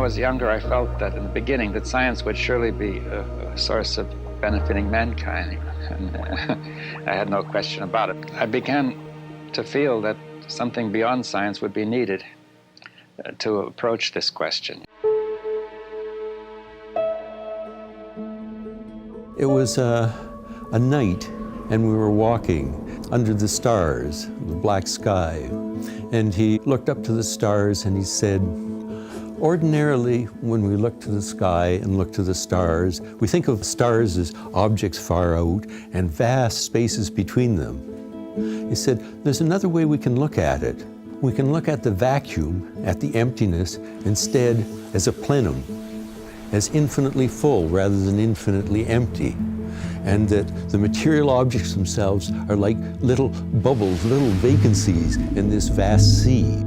was younger, I felt that in the beginning that science would surely be a source of benefiting mankind, and I had no question about it. I began to feel that something beyond science would be needed to approach this question. It was a night, and we were walking under the stars, the black sky, and he looked up to the stars and he said, ordinarily, when we look to the sky and look to the stars, we think of stars as objects far out and vast spaces between them. He said, there's another way we can look at it. We can look at the vacuum, at the emptiness, instead as a plenum, as infinitely full rather than infinitely empty. And that the material objects themselves are like little bubbles, little vacancies in this vast sea.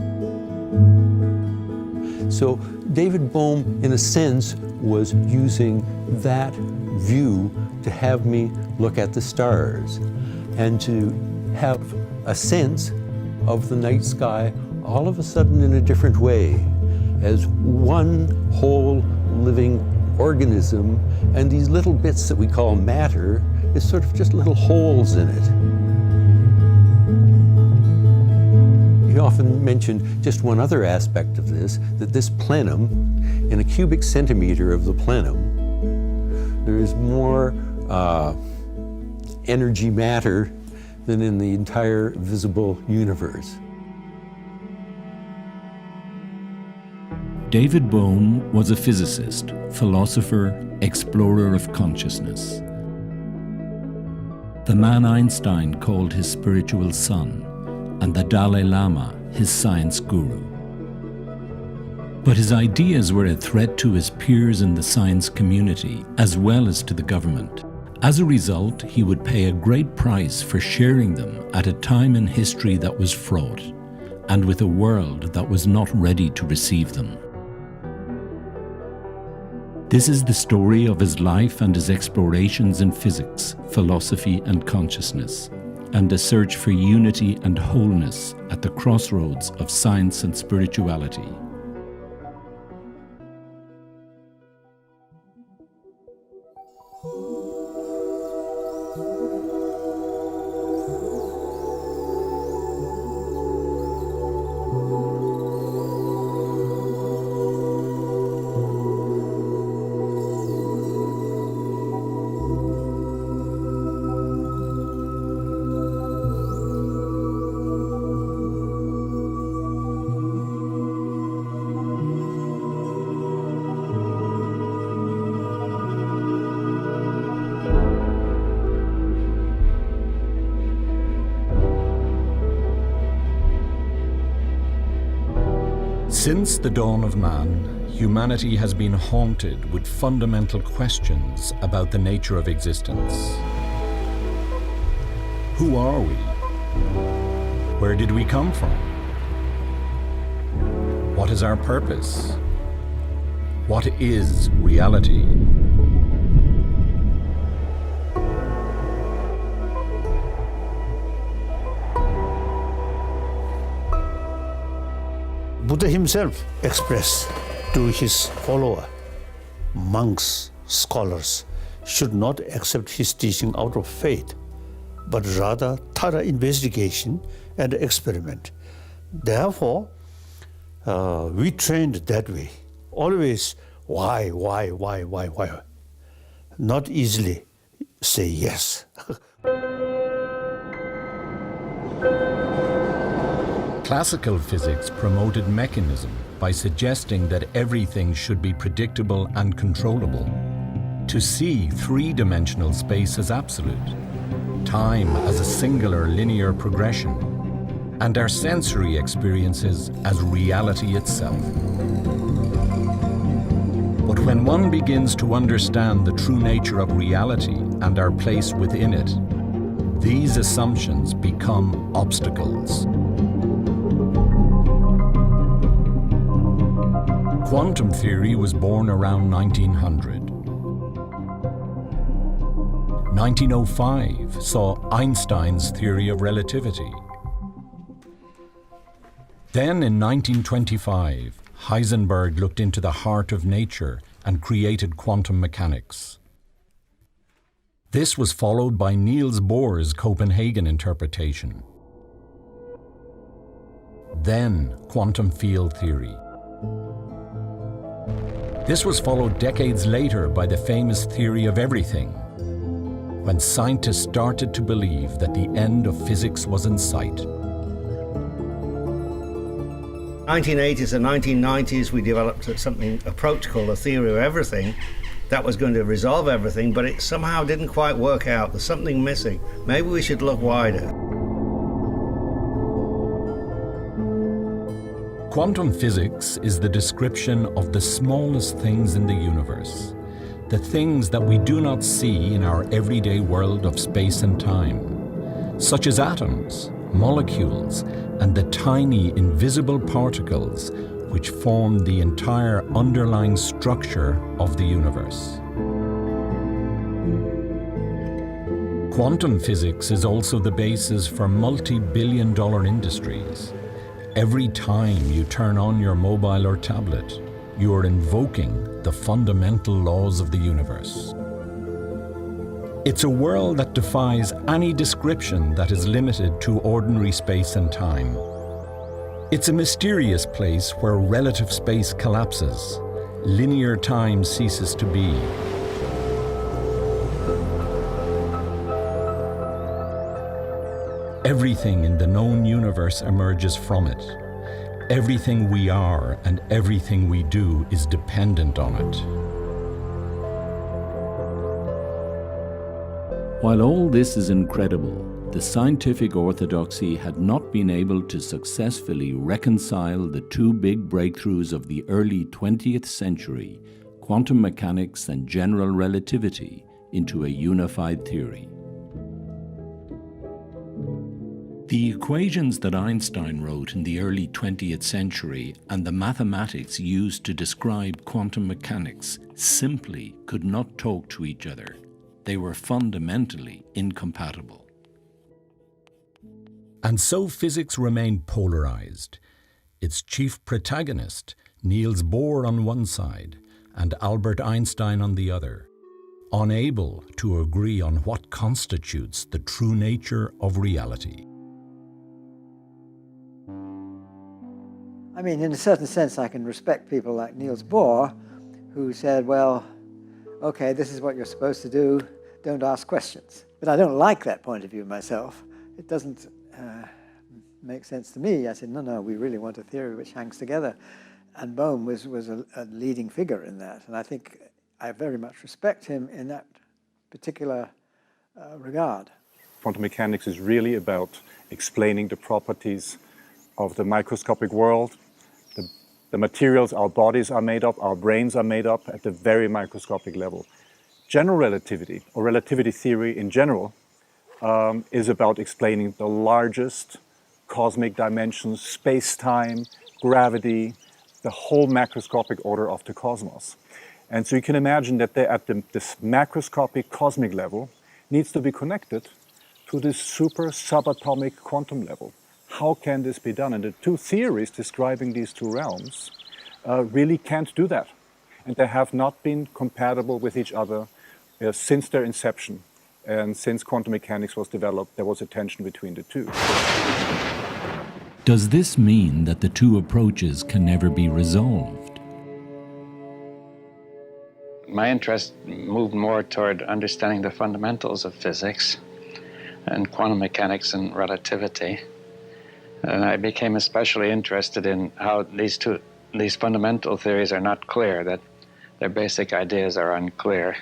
So David Bohm, in a sense, was using that view to have me look at the stars and to have a sense of the night sky all of a sudden in a different way, as one whole living organism, and these little bits that we call matter is sort of just little holes in it. He often mentioned just one other aspect of this, that this plenum, in a cubic centimeter of the plenum, there is more energy matter than in the entire visible universe. David Bohm was a physicist, philosopher, explorer of consciousness. The man Einstein called his spiritual son, and the Dalai Lama his science guru. But his ideas were a threat to his peers in the science community, as well as to the government. As a result, he would pay a great price for sharing them at a time in history that was fraught, and with a world that was not ready to receive them. This is the story of his life and his explorations in physics, philosophy, and consciousness, and a search for unity and wholeness at the crossroads of science and spirituality. Since the dawn of man, humanity has been haunted with fundamental questions about the nature of existence. Who are we? Where did we come from? What is our purpose? What is reality? Buddha himself expressed to his follower, monks, scholars should not accept his teaching out of faith, but rather thorough investigation and experiment. Therefore, we trained that way. Always, why? Not easily say yes. Classical physics promoted mechanism by suggesting that everything should be predictable and controllable. To see three-dimensional space as absolute, time as a singular linear progression, and our sensory experiences as reality itself. But when one begins to understand the true nature of reality and our place within it, these assumptions become obstacles. Quantum theory was born around 1900. 1905 saw Einstein's theory of relativity. Then in 1925, Heisenberg looked into the heart of nature and created quantum mechanics. This was followed by Niels Bohr's Copenhagen interpretation. Then quantum field theory. This was followed decades later by the famous theory of everything, when scientists started to believe that the end of physics was in sight. 1980s and 1990s, we developed approach called a theory of everything that was going to resolve everything, but it somehow didn't quite work out. There's something missing. Maybe we should look wider. Quantum physics is the description of the smallest things in the universe, the things that we do not see in our everyday world of space and time, such as atoms, molecules, and the tiny invisible particles which form the entire underlying structure of the universe. Quantum physics is also the basis for multi-billion-dollar industries. Every time you turn on your mobile or tablet, you are invoking the fundamental laws of the universe. It's a world that defies any description that is limited to ordinary space and time. It's a mysterious place where relative space collapses, linear time ceases to be. Everything in the known universe emerges from it. Everything we are and everything we do is dependent on it. While all this is incredible, the scientific orthodoxy had not been able to successfully reconcile the two big breakthroughs of the early 20th century, quantum mechanics and general relativity, into a unified theory. The equations that Einstein wrote in the early 20th century and the mathematics used to describe quantum mechanics simply could not talk to each other. They were fundamentally incompatible. And so physics remained polarized. Its chief protagonist, Niels Bohr on one side and Albert Einstein on the other, unable to agree on what constitutes the true nature of reality. I mean, in a certain sense, I can respect people like Niels Bohr, who said, well, okay, this is what you're supposed to do, don't ask questions. But I don't like that point of view myself. It doesn't make sense to me. I said, no, we really want a theory which hangs together. And Bohm was a leading figure in that. And I think I very much respect him in that particular regard. Quantum mechanics is really about explaining the properties of the microscopic world, the materials our bodies are made up, our brains are made up at the very microscopic level. General relativity, or relativity theory in general, is about explaining the largest cosmic dimensions, space-time, gravity, the whole macroscopic order of the cosmos. And so you can imagine that this macroscopic cosmic level needs to be connected to this super subatomic quantum level. How can this be done? And the two theories describing these two realms really can't do that. And they have not been compatible with each other since their inception. And since quantum mechanics was developed, there was a tension between the two. Does this mean that the two approaches can never be resolved? My interest moved more toward understanding the fundamentals of physics and quantum mechanics and relativity. And I became especially interested in how these fundamental theories are not clear, that their basic ideas are unclear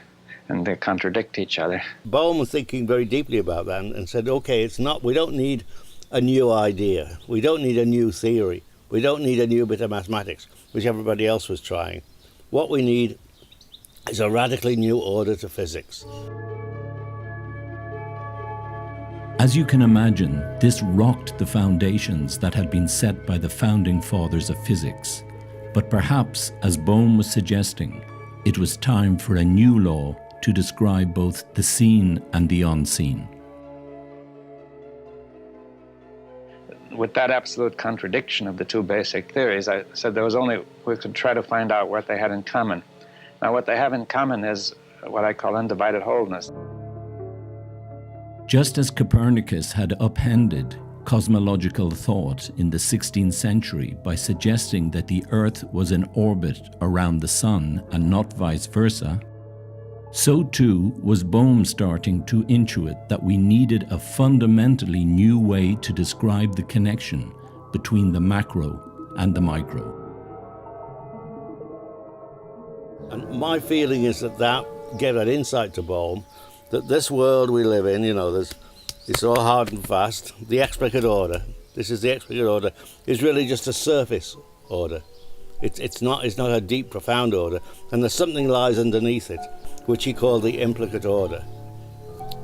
and they contradict each other. Bohm was thinking very deeply about that and said, okay, we don't need a new idea. We don't need a new theory. We don't need a new bit of mathematics, which everybody else was trying. What we need is a radically new order to physics. As you can imagine, this rocked the foundations that had been set by the founding fathers of physics. But perhaps, as Bohm was suggesting, it was time for a new law to describe both the seen and the unseen. with that absolute contradiction of the two basic theories, I said we could try to find out what they had in common. Now, what they have in common is what I call undivided wholeness. Just as Copernicus had upended cosmological thought in the 16th century by suggesting that the Earth was in orbit around the Sun and not vice versa, so too was Bohm starting to intuit that we needed a fundamentally new way to describe the connection between the macro and the micro. And my feeling is that gave that insight to Bohm, that this world we live in, it's all hard and fast. The explicit order, this is the explicit order, is really just a surface order. It's not a deep, profound order, and there's something lies underneath it, which he called the implicate order.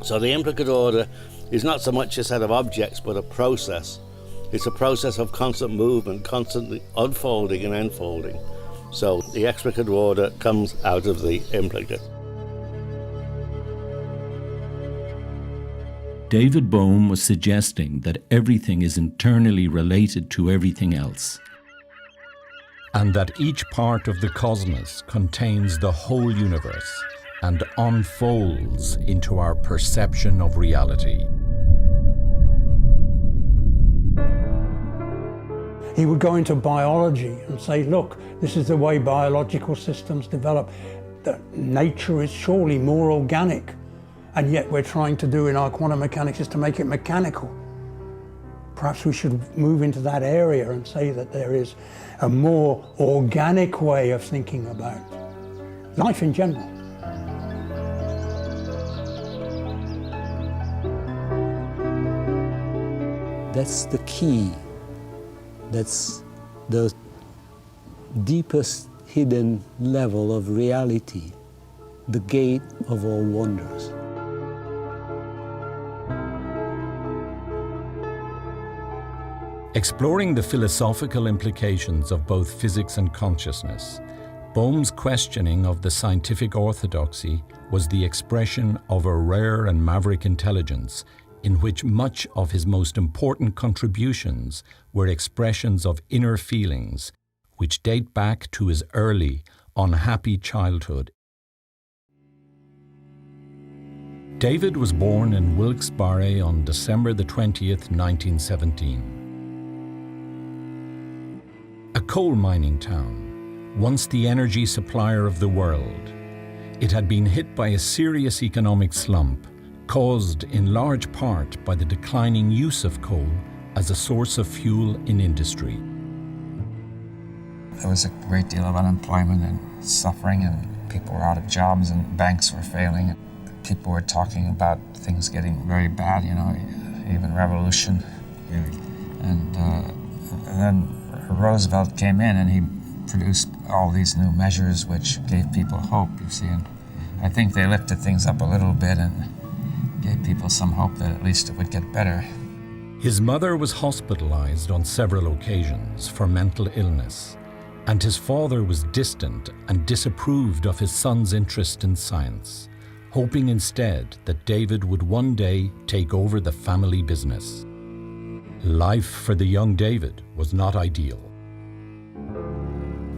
So the implicate order is not so much a set of objects, but a process. It's a process of constant movement, constantly unfolding and enfolding. So the explicate order comes out of the implicate. David Bohm was suggesting that everything is internally related to everything else, and that each part of the cosmos contains the whole universe and unfolds into our perception of reality. He would go into biology and say, look, this is the way biological systems develop. That nature is surely more organic, and yet we're trying to do in our quantum mechanics is to make it mechanical. Perhaps we should move into that area and say that there is a more organic way of thinking about life in general. That's the key. That's the deepest hidden level of reality, the gate of all wonders. Exploring the philosophical implications of both physics and consciousness, Bohm's questioning of the scientific orthodoxy was the expression of a rare and maverick intelligence in which much of his most important contributions were expressions of inner feelings which date back to his early, unhappy childhood. David was born in Wilkes-Barre on December the 20th, 1917. A coal mining town, once the energy supplier of the world, it had been hit by a serious economic slump caused in large part by the declining use of coal as a source of fuel in industry. There was a great deal of unemployment and suffering, and people were out of jobs and banks were failing. People were talking about things getting very bad, even revolution. And then Roosevelt came in and he produced all these new measures which gave people hope, you see. And I think they lifted things up a little bit and gave people some hope that at least it would get better. His mother was hospitalized on several occasions for mental illness, and his father was distant and disapproved of his son's interest in science, hoping instead that David would one day take over the family business. Life for the young David was not ideal.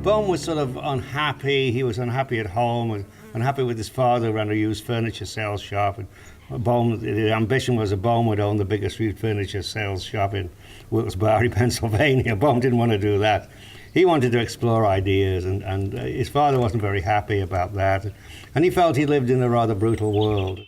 Bohm was sort of unhappy. He was unhappy at home, unhappy with his father who ran a used furniture sales shop. And Bohm, the ambition was that Bohm would own the biggest used furniture sales shop in Wilkes-Barre, Pennsylvania. Bohm didn't want to do that. He wanted to explore ideas, and his father wasn't very happy about that. And he felt he lived in a rather brutal world.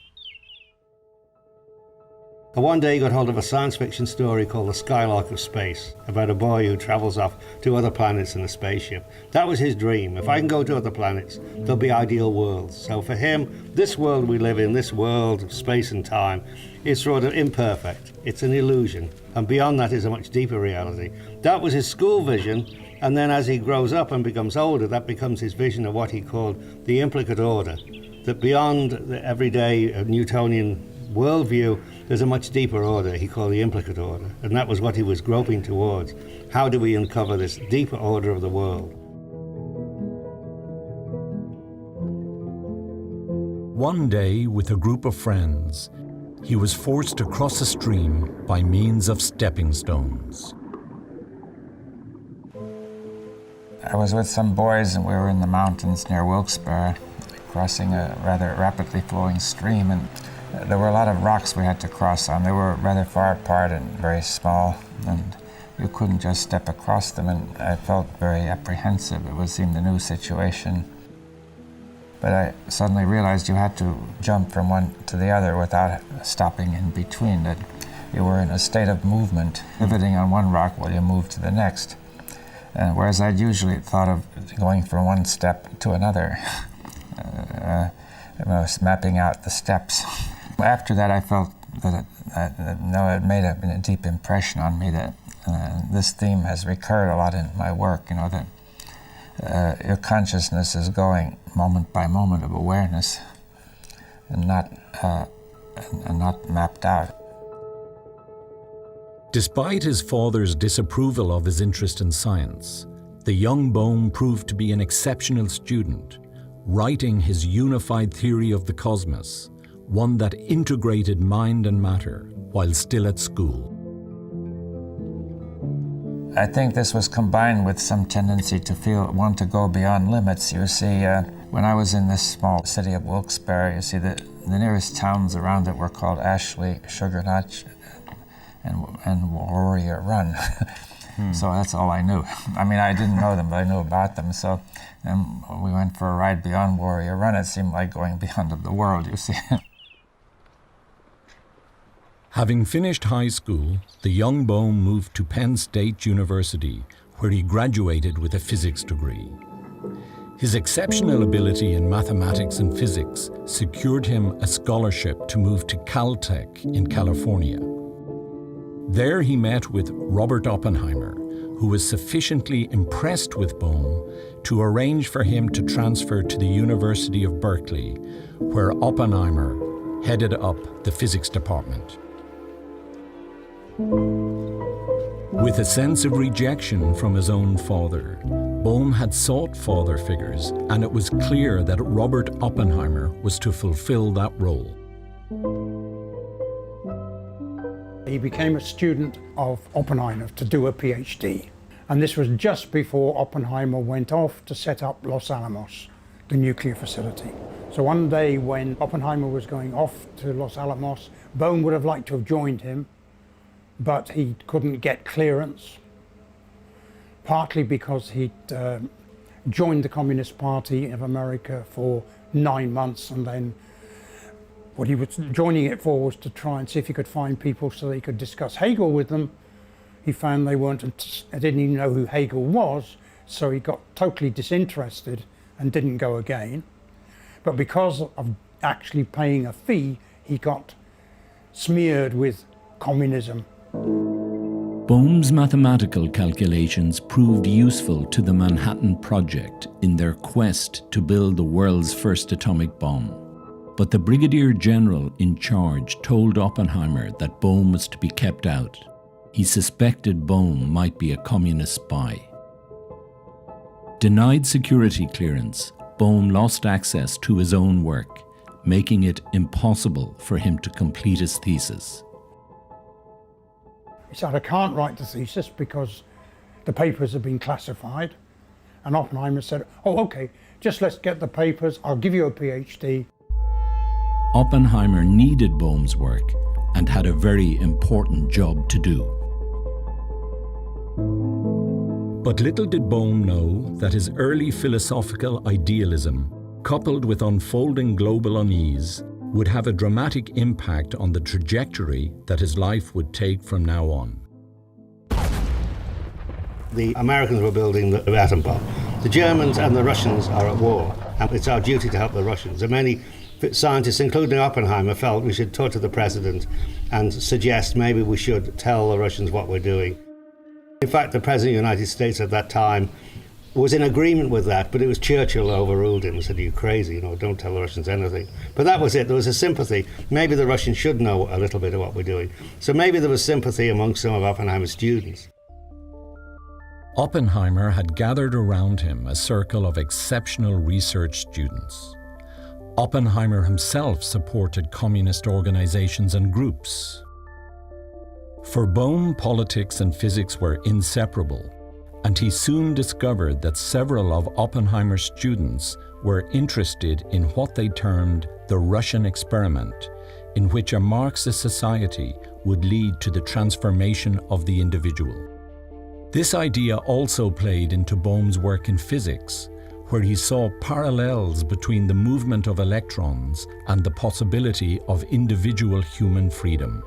And one day he got hold of a science fiction story called The Skylark of Space, about a boy who travels off to other planets in a spaceship. That was his dream. If I can go to other planets, there'll be ideal worlds. So for him, this world we live in, this world of space and time, is sort of imperfect. It's an illusion. And beyond that is a much deeper reality. That was his school vision. And then as he grows up and becomes older, that becomes his vision of what he called the implicate order. That beyond the everyday Newtonian worldview, there's a much deeper order he called the implicate order. And that was what he was groping towards. How do we uncover this deeper order of the world? One day, with a group of friends, he was forced to cross a stream by means of stepping stones. I was with some boys and we were in the mountains near Wilkes-Barre, crossing a rather rapidly flowing stream, and there were a lot of rocks we had to cross on. They were rather far apart and very small, and you couldn't just step across them, and I felt very apprehensive. It seemed a new situation. But I suddenly realized you had to jump from one to the other without stopping in between, that you were in a state of movement, pivoting on one rock while you moved to the next. Whereas I'd usually thought of going from one step to another. I was mapping out the steps. After that, I felt that it made a deep impression on me that this theme has recurred a lot in my work, that your consciousness is going moment by moment of awareness and not mapped out. Despite his father's disapproval of his interest in science, the young Bohm proved to be an exceptional student, writing his unified theory of the cosmos, one that integrated mind and matter while still at school. I think this was combined with some tendency to want to go beyond limits. You see, when I was in this small city of Wilkes-Barre, you see the nearest towns around it were called Ashley, Sugar Notch, and Warrior Run. So that's all I knew. I mean, I didn't know them, but I knew about them. So we went for a ride beyond Warrior Run. It seemed like going beyond the world, you see. Having finished high school, the young Bohm moved to Penn State University, where he graduated with a physics degree. His exceptional ability in mathematics and physics secured him a scholarship to move to Caltech in California. There he met with Robert Oppenheimer, who was sufficiently impressed with Bohm to arrange for him to transfer to the University of Berkeley, where Oppenheimer headed up the physics department. With a sense of rejection from his own father, Bohm had sought father figures, and it was clear that Robert Oppenheimer was to fulfill that role. He became a student of Oppenheimer to do a PhD. And this was just before Oppenheimer went off to set up Los Alamos, the nuclear facility. So one day when Oppenheimer was going off to Los Alamos, Bohm would have liked to have joined him, but he couldn't get clearance, partly because he'd joined the Communist Party of America for 9 months, and then what he was joining it for was to try and see if he could find people so they could discuss Hegel with them. He found they didn't even know who Hegel was, so he got totally disinterested and didn't go again. But because of actually paying a fee, he got smeared with communism. Bohm's mathematical calculations proved useful to the Manhattan Project in their quest to build the world's first atomic bomb. But the brigadier general in charge told Oppenheimer that Bohm was to be kept out. He suspected Bohm might be a communist spy. Denied security clearance, Bohm lost access to his own work, making it impossible for him to complete his thesis. He said, I can't write the thesis because the papers have been classified. And Oppenheimer said, oh, okay, just let's get the papers, I'll give you a PhD. Oppenheimer needed Bohm's work and had a very important job to do. But little did Bohm know that his early philosophical idealism, coupled with unfolding global unease, would have a dramatic impact on the trajectory that his life would take from now on. The Americans were building the atom bomb. The Germans and the Russians are at war, and it's our duty to help the Russians. And many scientists, including Oppenheimer, felt we should talk to the president and suggest maybe we should tell the Russians what we're doing. In fact, the President of the United States at that time was in agreement with that, but it was Churchill who overruled him and said, are you crazy? Don't tell the Russians anything. But that was it. There was a sympathy. Maybe the Russians should know a little bit of what we're doing. So maybe there was sympathy among some of Oppenheimer's students. Oppenheimer had gathered around him a circle of exceptional research students. Oppenheimer himself supported communist organizations and groups. For Bohm, politics and physics were inseparable, and he soon discovered that several of Oppenheimer's students were interested in what they termed the Russian experiment, in which a Marxist society would lead to the transformation of the individual. This idea also played into Bohm's work in physics, where he saw parallels between the movement of electrons and the possibility of individual human freedom.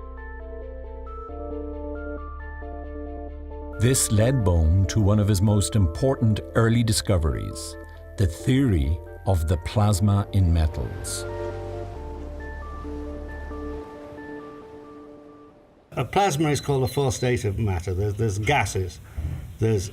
This led Bohm to one of his most important early discoveries, the theory of the plasma in metals. A plasma is called the fourth state of matter. There's gases, there's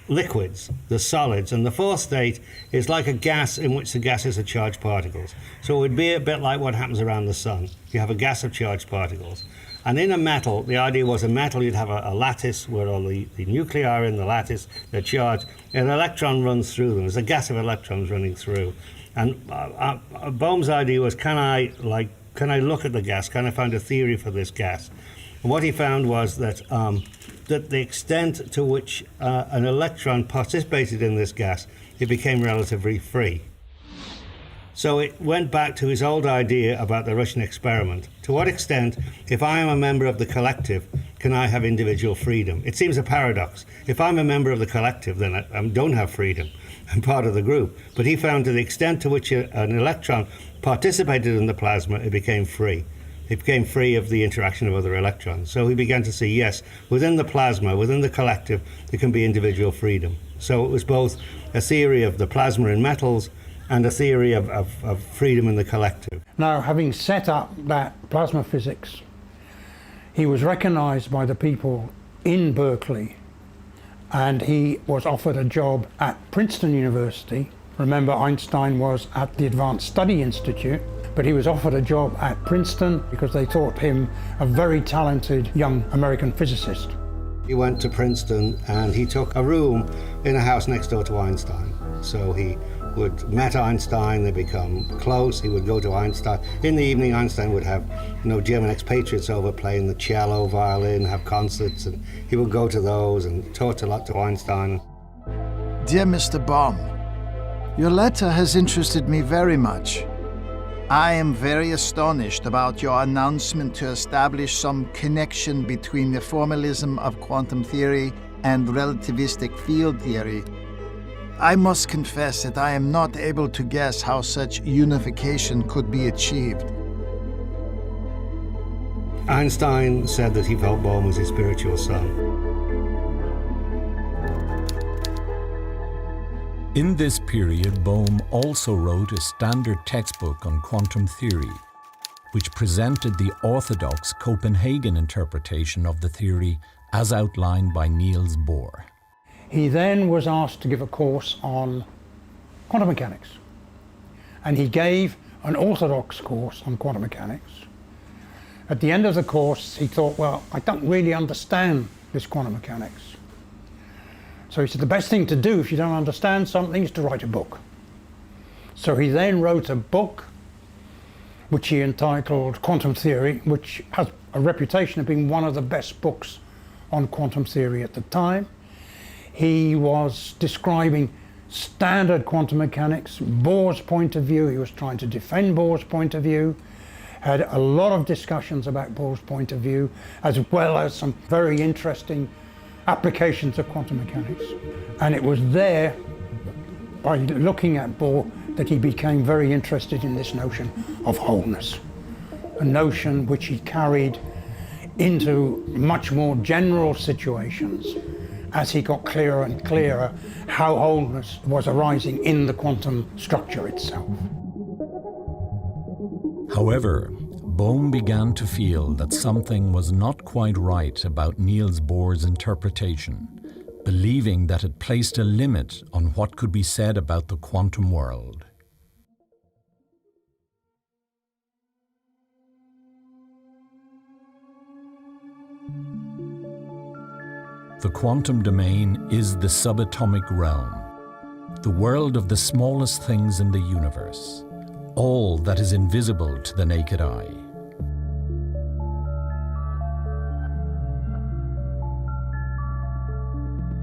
liquids, there's solids, and the fourth state is like a gas in which the gases are charged particles. So it would be a bit like what happens around the sun. You have a gas of charged particles. And in a metal, the idea was a metal, you'd have a lattice where all the nuclei are in the lattice, they're charged, and an electron runs through them. There's a gas of electrons running through. And Bohm's idea was, can I look at the gas? Can I find a theory for this gas? And what he found was that that the extent to which an electron participated in this gas, it became relatively free. So it went back to his old idea about the Russian experiment. To what extent, if I am a member of the collective, can I have individual freedom? It seems a paradox. If I'm a member of the collective, then I don't have freedom. I'm part of the group. But he found to the extent to which an electron participated in the plasma, it became free. It became free of the interaction of other electrons. So he began to see, yes, within the plasma, within the collective, there can be individual freedom. So it was both a theory of the plasma in metals and a theory of freedom in the collective. Now, having set up that plasma physics, he was recognized by the people in Berkeley, and he was offered a job at Princeton University. Remember, Einstein was at the Advanced Study Institute, but he was offered a job at Princeton because they thought him a very talented young American physicist. He went to Princeton and he took a room in a house next door to Einstein. So he met Einstein, they become close, he would go to Einstein. In the evening, Einstein would have, German expatriates over playing the cello, violin, have concerts, and he would go to those and talk a lot to Einstein. Dear Mr. Bohm, your letter has interested me very much. I am very astonished about your announcement to establish some connection between the formalism of quantum theory and relativistic field theory. I must confess that I am not able to guess how such unification could be achieved. Einstein said that he felt Bohm was his spiritual son. In this period, Bohm also wrote a standard textbook on quantum theory, which presented the orthodox Copenhagen interpretation of the theory as outlined by Niels Bohr. He then was asked to give a course on quantum mechanics, and he gave an orthodox course on quantum mechanics. At the end of the course, he thought, well, I don't really understand this quantum mechanics. So he said, the best thing to do if you don't understand something is to write a book. So he then wrote a book which he entitled Quantum Theory, which has a reputation of being one of the best books on quantum theory at the time. He was describing standard quantum mechanics, Bohr's point of view. He was trying to defend Bohr's point of view, had a lot of discussions about Bohr's point of view, as well as some very interesting applications of quantum mechanics. And it was there, by looking at Bohr, that he became very interested in this notion of wholeness, a notion which he carried into much more general situations as he got clearer and clearer how wholeness was arising in the quantum structure itself. However, Bohm began to feel that something was not quite right about Niels Bohr's interpretation, believing that it placed a limit on what could be said about the quantum world. The quantum domain is the subatomic realm, the world of the smallest things in the universe, all that is invisible to the naked eye.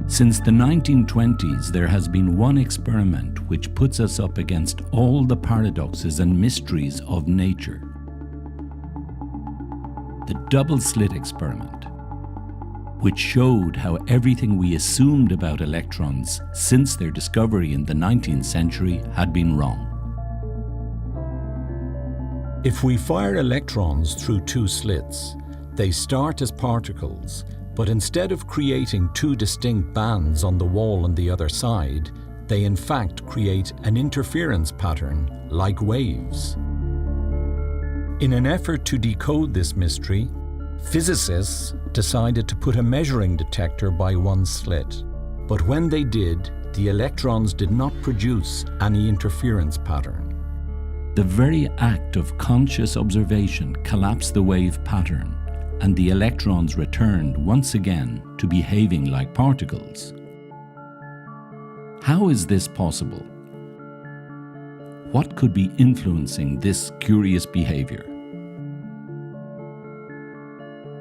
Since the 1920s, there has been one experiment which puts us up against all the paradoxes and mysteries of nature. The double-slit experiment, which showed how everything we assumed about electrons since their discovery in the 19th century had been wrong. If we fire electrons through two slits, they start as particles, but instead of creating two distinct bands on the wall on the other side, they in fact create an interference pattern like waves. In an effort to decode this mystery, physicists decided to put a measuring detector by one slit. But when they did, the electrons did not produce any interference pattern. The very act of conscious observation collapsed the wave pattern, and the electrons returned once again to behaving like particles. How is this possible? What could be influencing this curious behavior?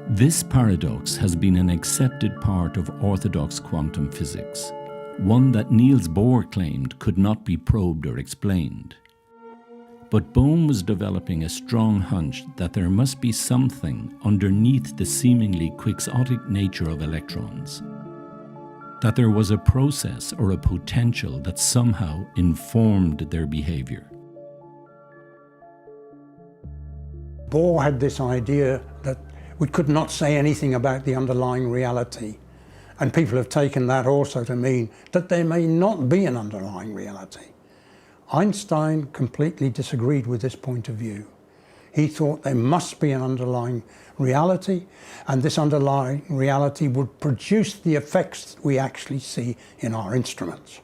This paradox has been an accepted part of orthodox quantum physics, one that Niels Bohr claimed could not be probed or explained. But Bohm was developing a strong hunch that there must be something underneath the seemingly quixotic nature of electrons, that there was a process or a potential that somehow informed their behavior. Bohr had this idea that we could not say anything about the underlying reality, and people have taken that also to mean that there may not be an underlying reality. Einstein completely disagreed with this point of view. He thought there must be an underlying reality, and this underlying reality would produce the effects that we actually see in our instruments.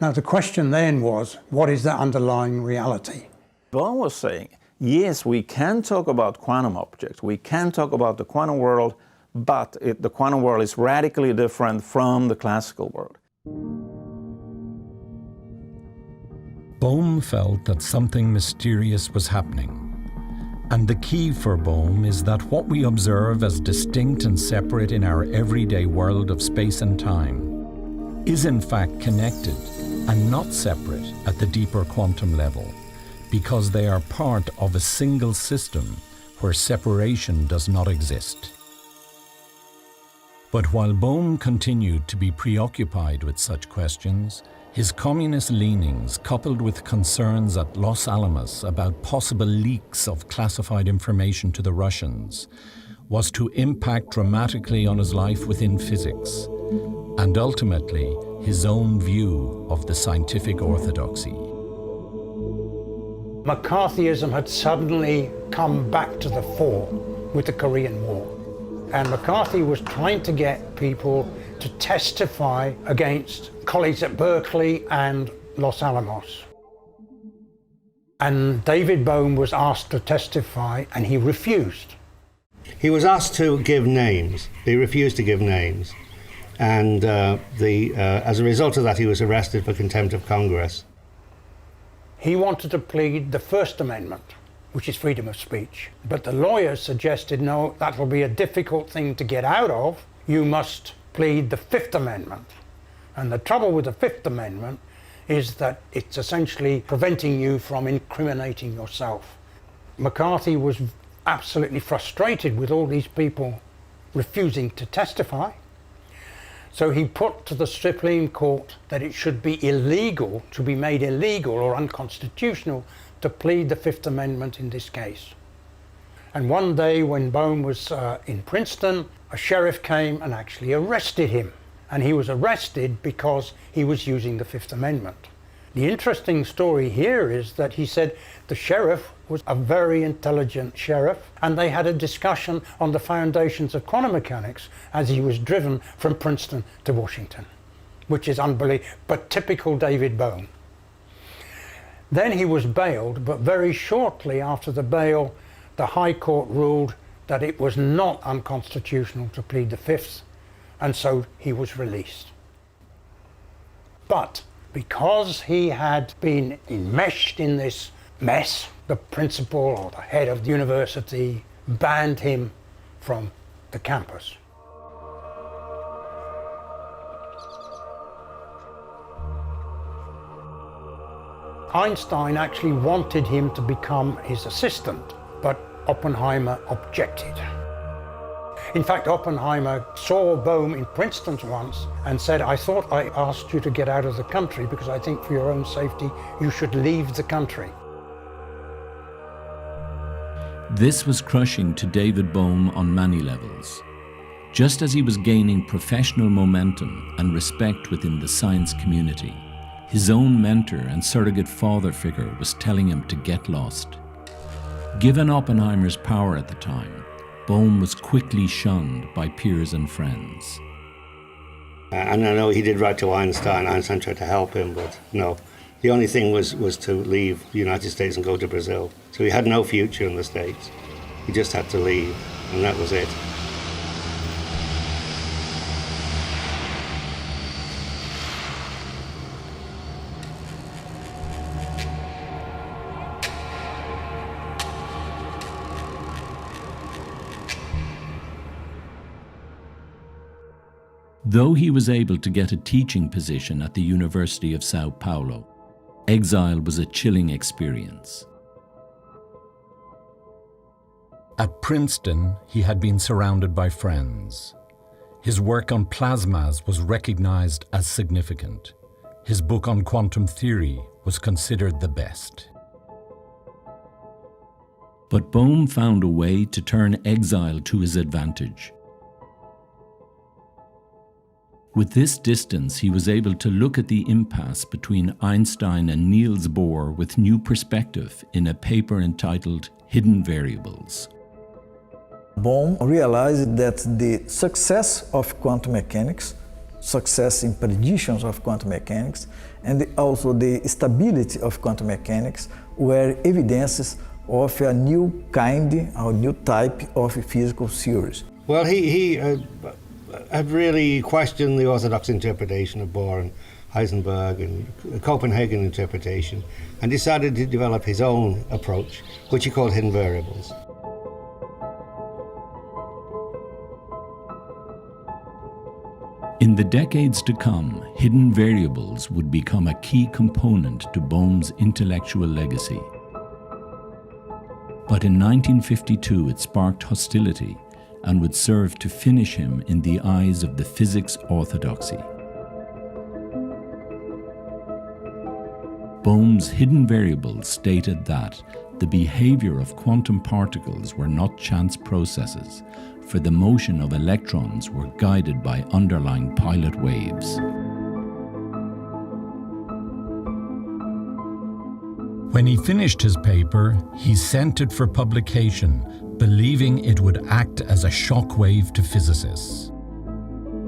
Now the question then was, what is that underlying reality? Bohm was saying, yes, we can talk about quantum objects, we can talk about the quantum world, but the quantum world is radically different from the classical world. Bohm felt that something mysterious was happening. And the key for Bohm is that what we observe as distinct and separate in our everyday world of space and time is in fact connected and not separate at the deeper quantum level, because they are part of a single system where separation does not exist. But while Bohm continued to be preoccupied with such questions, his communist leanings, coupled with concerns at Los Alamos about possible leaks of classified information to the Russians, was to impact dramatically on his life within physics, and ultimately his own view of the scientific orthodoxy. McCarthyism had suddenly come back to the fore with the Korean War. And McCarthy was trying to get people to testify against colleagues at Berkeley and Los Alamos. And David Bohm was asked to testify, and he refused. He was asked to give names. He refused to give names. And as a result of that, he was arrested for contempt of Congress. He wanted to plead the First Amendment, which is freedom of speech. But the lawyers suggested, no, that will be a difficult thing to get out of. You must plead the Fifth Amendment. And the trouble with the Fifth Amendment is that it's essentially preventing you from incriminating yourself. McCarthy was absolutely frustrated with all these people refusing to testify. So he put to the Supreme Court that it should be illegal, to be made illegal or unconstitutional, to plead the Fifth Amendment in this case. And one day when Bohm was in Princeton, a sheriff came and actually arrested him. And he was arrested because he was using the Fifth Amendment. The interesting story here is that he said the sheriff was a very intelligent sheriff, and they had a discussion on the foundations of quantum mechanics as he was driven from Princeton to Washington, which is unbelievable, but typical David Bohm. Then he was bailed, but very shortly after the bail, the High Court ruled that it was not unconstitutional to plead the Fifth, and so he was released. But because he had been enmeshed in this mess, the principal or the head of the university banned him from the campus. Einstein actually wanted him to become his assistant, but Oppenheimer objected. In fact, Oppenheimer saw Bohm in Princeton once and said, I thought I asked you to get out of the country because I think for your own safety you should leave the country. This was crushing to David Bohm on many levels. Just as he was gaining professional momentum and respect within the science community, his own mentor and surrogate father figure was telling him to get lost. Given Oppenheimer's power at the time, Bohm was quickly shunned by peers and friends. And I know he did write to Einstein. Einstein tried to help him, but no. The only thing was to leave the United States and go to Brazil. So he had no future in the States. He just had to leave, and that was it. Though he was able to get a teaching position at the University of Sao Paulo, exile was a chilling experience. At Princeton, he had been surrounded by friends. His work on plasmas was recognized as significant. His book on quantum theory was considered the best. But Bohm found a way to turn exile to his advantage. With this distance, he was able to look at the impasse between Einstein and Niels Bohr with new perspective in a paper entitled Hidden Variables. Bohm realized that the success of quantum mechanics, success in predictions of quantum mechanics, and also the stability of quantum mechanics were evidences of a new kind, a new type of physical theories. Well, he had really questioned the orthodox interpretation of Bohr and Heisenberg and the Copenhagen interpretation, and decided to develop his own approach, which he called hidden variables. In the decades to come, hidden variables would become a key component to Bohm's intellectual legacy. But in 1952 it sparked hostility and would serve to finish him in the eyes of the physics orthodoxy. Bohm's hidden variables stated that the behavior of quantum particles were not chance processes, for the motion of electrons were guided by underlying pilot waves. When he finished his paper, he sent it for publication, believing it would act as a shockwave to physicists.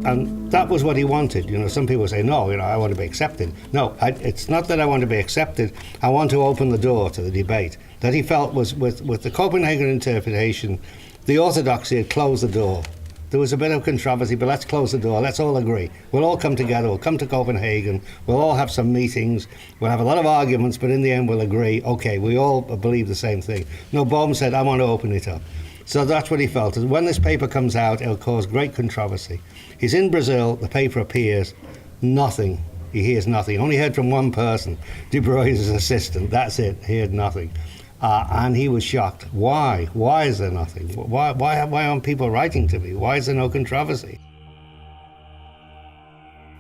And that was what he wanted. You know, some people say, no, I want to be accepted. No, it's not that I want to be accepted. I want to open the door to the debate. That he felt was, with the Copenhagen interpretation, the orthodoxy had closed the door. There was a bit of controversy, but let's close the door. Let's all agree. We'll all come together. We'll come to Copenhagen. We'll all have some meetings. We'll have a lot of arguments, but in the end we'll agree, okay, we all believe the same thing. No, Bohm said, I want to open it up. So that's what he felt. When this paper comes out, it'll cause great controversy. He's in Brazil, the paper appears, nothing. He hears nothing. Only heard from one person, De Broglie's assistant. That's it, he heard nothing. And he was shocked. Why? Why is there nothing? Why aren't people writing to me? Why is there no controversy?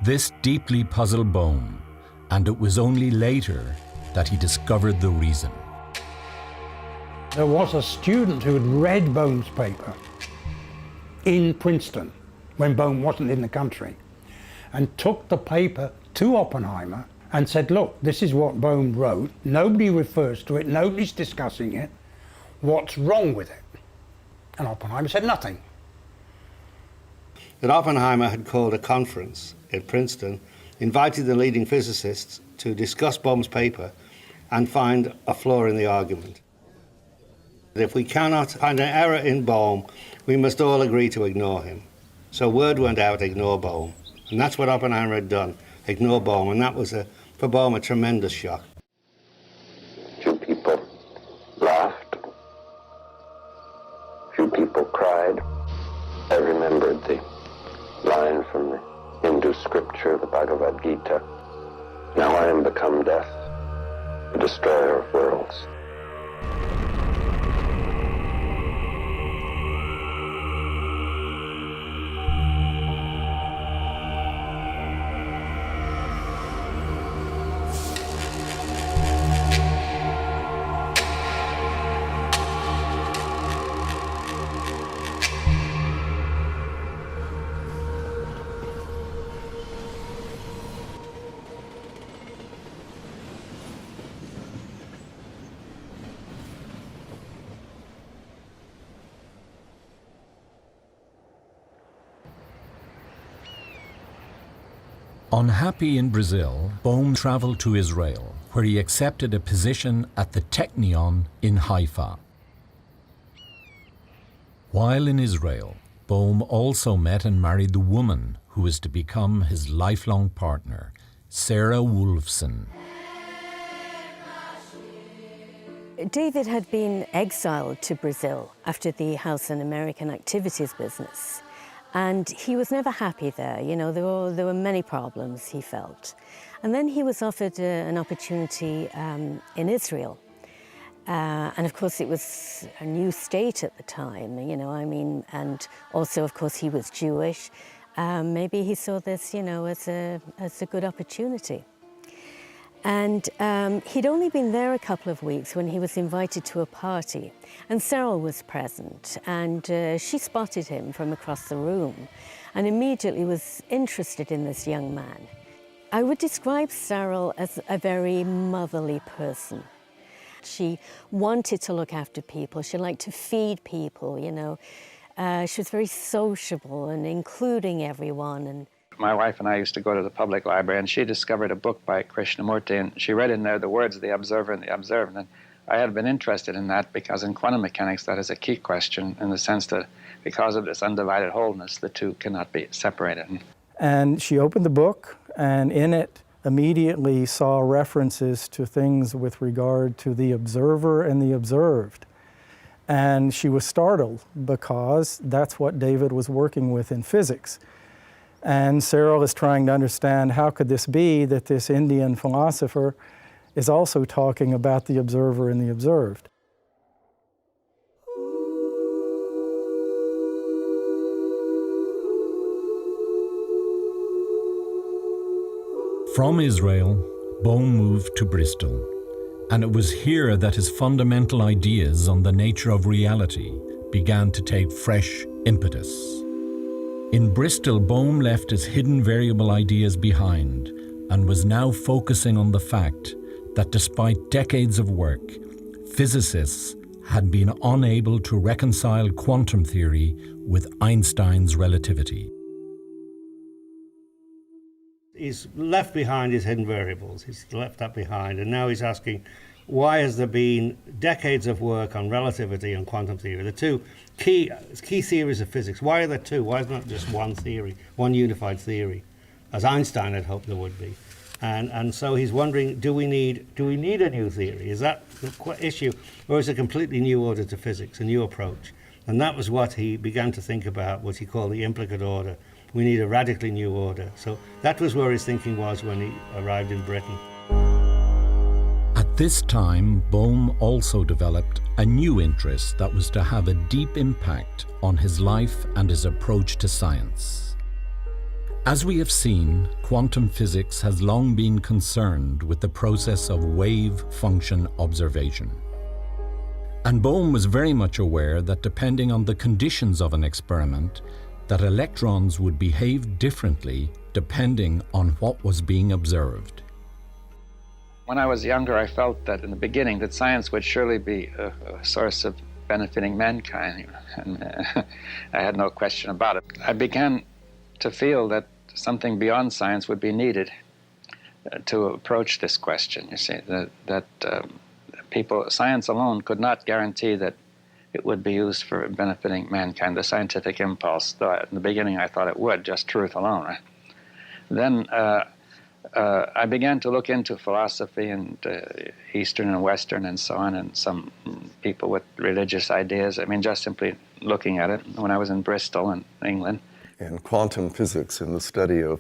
This deeply puzzled Bohm, and it was only later that he discovered the reason. There was a student who had read Bohm's paper in Princeton when Bohm wasn't in the country, and took the paper to Oppenheimer and said, look, this is what Bohm wrote. Nobody refers to it. Nobody's discussing it. What's wrong with it? And Oppenheimer said nothing. That Oppenheimer had called a conference at Princeton, invited the leading physicists to discuss Bohm's paper and find a flaw in the argument. If we cannot find an error in Bohm, we must all agree to ignore him. So word went out, ignore Bohm. And that's what Oppenheimer had done, ignore Bohm. And that was, for Bohm, a tremendous shock. Few people remembered the line from the Hindu scripture, the Bhagavad Gita. Now I am become death, the destroyer of worlds. Unhappy in Brazil, Bohm traveled to Israel, where he accepted a position at the Technion in Haifa. While in Israel, Bohm also met and married the woman who was to become his lifelong partner, Sarah Wolfson. David had been exiled to Brazil after the House and American Activities business. And he was never happy there. You know, there were many problems, he felt. And then he was offered an opportunity in Israel. And of course, it was a new state at the time, you know, I mean, and also, of course, he was Jewish. Maybe he saw this, you know, as a good opportunity. And he'd only been there a couple of weeks when he was invited to a party. And Cyril was present, and she spotted him from across the room and immediately was interested in this young man. I would describe Cyril as a very motherly person. She wanted to look after people. She liked to feed people, you know. She was very sociable and including everyone. And my wife and I used to go to the public library, and she discovered a book by Krishnamurti, and she read in there the words, the observer and the observed. And I had been interested in that because in quantum mechanics that is a key question in the sense that because of this undivided wholeness, the two cannot be separated. And she opened the book, and in it immediately saw references to things with regard to the observer and the observed. And she was startled because that's what David was working with in physics. And Cyril is trying to understand how could this be that this Indian philosopher is also talking about the observer and the observed. From Israel, Bohm moved to Bristol, and it was here that his fundamental ideas on the nature of reality began to take fresh impetus. In Bristol, Bohm left his hidden variable ideas behind and was now focusing on the fact that despite decades of work, physicists had been unable to reconcile quantum theory with Einstein's relativity. He's left behind his hidden variables. He's left that behind, and now he's asking, why has there been decades of work on relativity and quantum theory, the two key theories of physics? Why are there two? Why is not just one theory, one unified theory, as Einstein had hoped there would be? And so he's wondering, do we need a new theory? Is that the issue, or is it a completely new order to physics, a new approach? And that was what he began to think about, what he called the implicate order. We need a radically new order. So that was where his thinking was when he arrived in Britain. At this time, Bohm also developed a new interest that was to have a deep impact on his life and his approach to science. As we have seen, quantum physics has long been concerned with the process of wave function observation. And Bohm was very much aware that depending on the conditions of an experiment, that electrons would behave differently depending on what was being observed. When I was younger, I felt that in the beginning that science would surely be a source of benefiting mankind, and I had no question about it. I began to feel that something beyond science would be needed to approach this question, you see, that science alone could not guarantee that it would be used for benefiting mankind, the scientific impulse. Though in the beginning I thought it would, just truth alone. Right? Then I began to look into philosophy and Eastern and Western and so on, and some people with religious ideas. I mean, just simply looking at it when I was in Bristol in England. In quantum physics, in the study of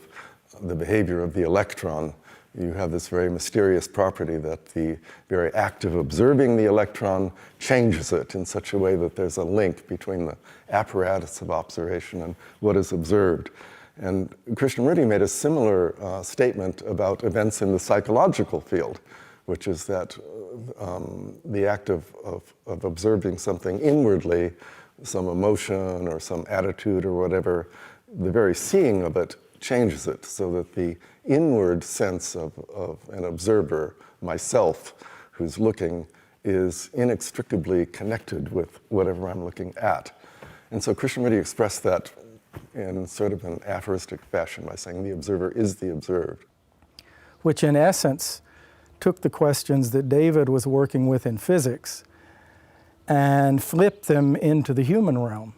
the behavior of the electron, you have this very mysterious property that the very act of observing the electron changes it in such a way that there's a link between the apparatus of observation and what is observed. And Krishnamurti made a similar statement about events in the psychological field, which is that the act of observing something inwardly, some emotion or some attitude or whatever, the very seeing of it changes it, so that the inward sense of an observer, myself, who's looking, is inextricably connected with whatever I'm looking at. And so Krishnamurti expressed that in sort of an aphoristic fashion by saying the observer is the observed. Which in essence took the questions that David was working with in physics and flipped them into the human realm,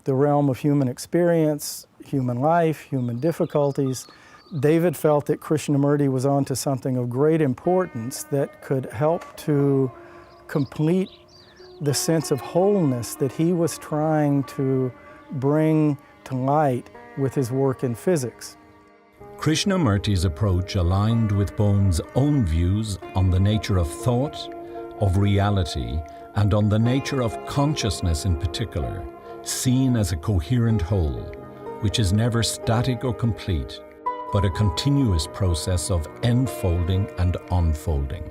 the realm of human experience, human life, human difficulties. David felt that Krishnamurti was onto something of great importance that could help to complete the sense of wholeness that he was trying to bring to light with his work in physics. Krishnamurti's approach aligned with Bohm's own views on the nature of thought, of reality, and on the nature of consciousness in particular, seen as a coherent whole, which is never static or complete, but a continuous process of enfolding and unfolding.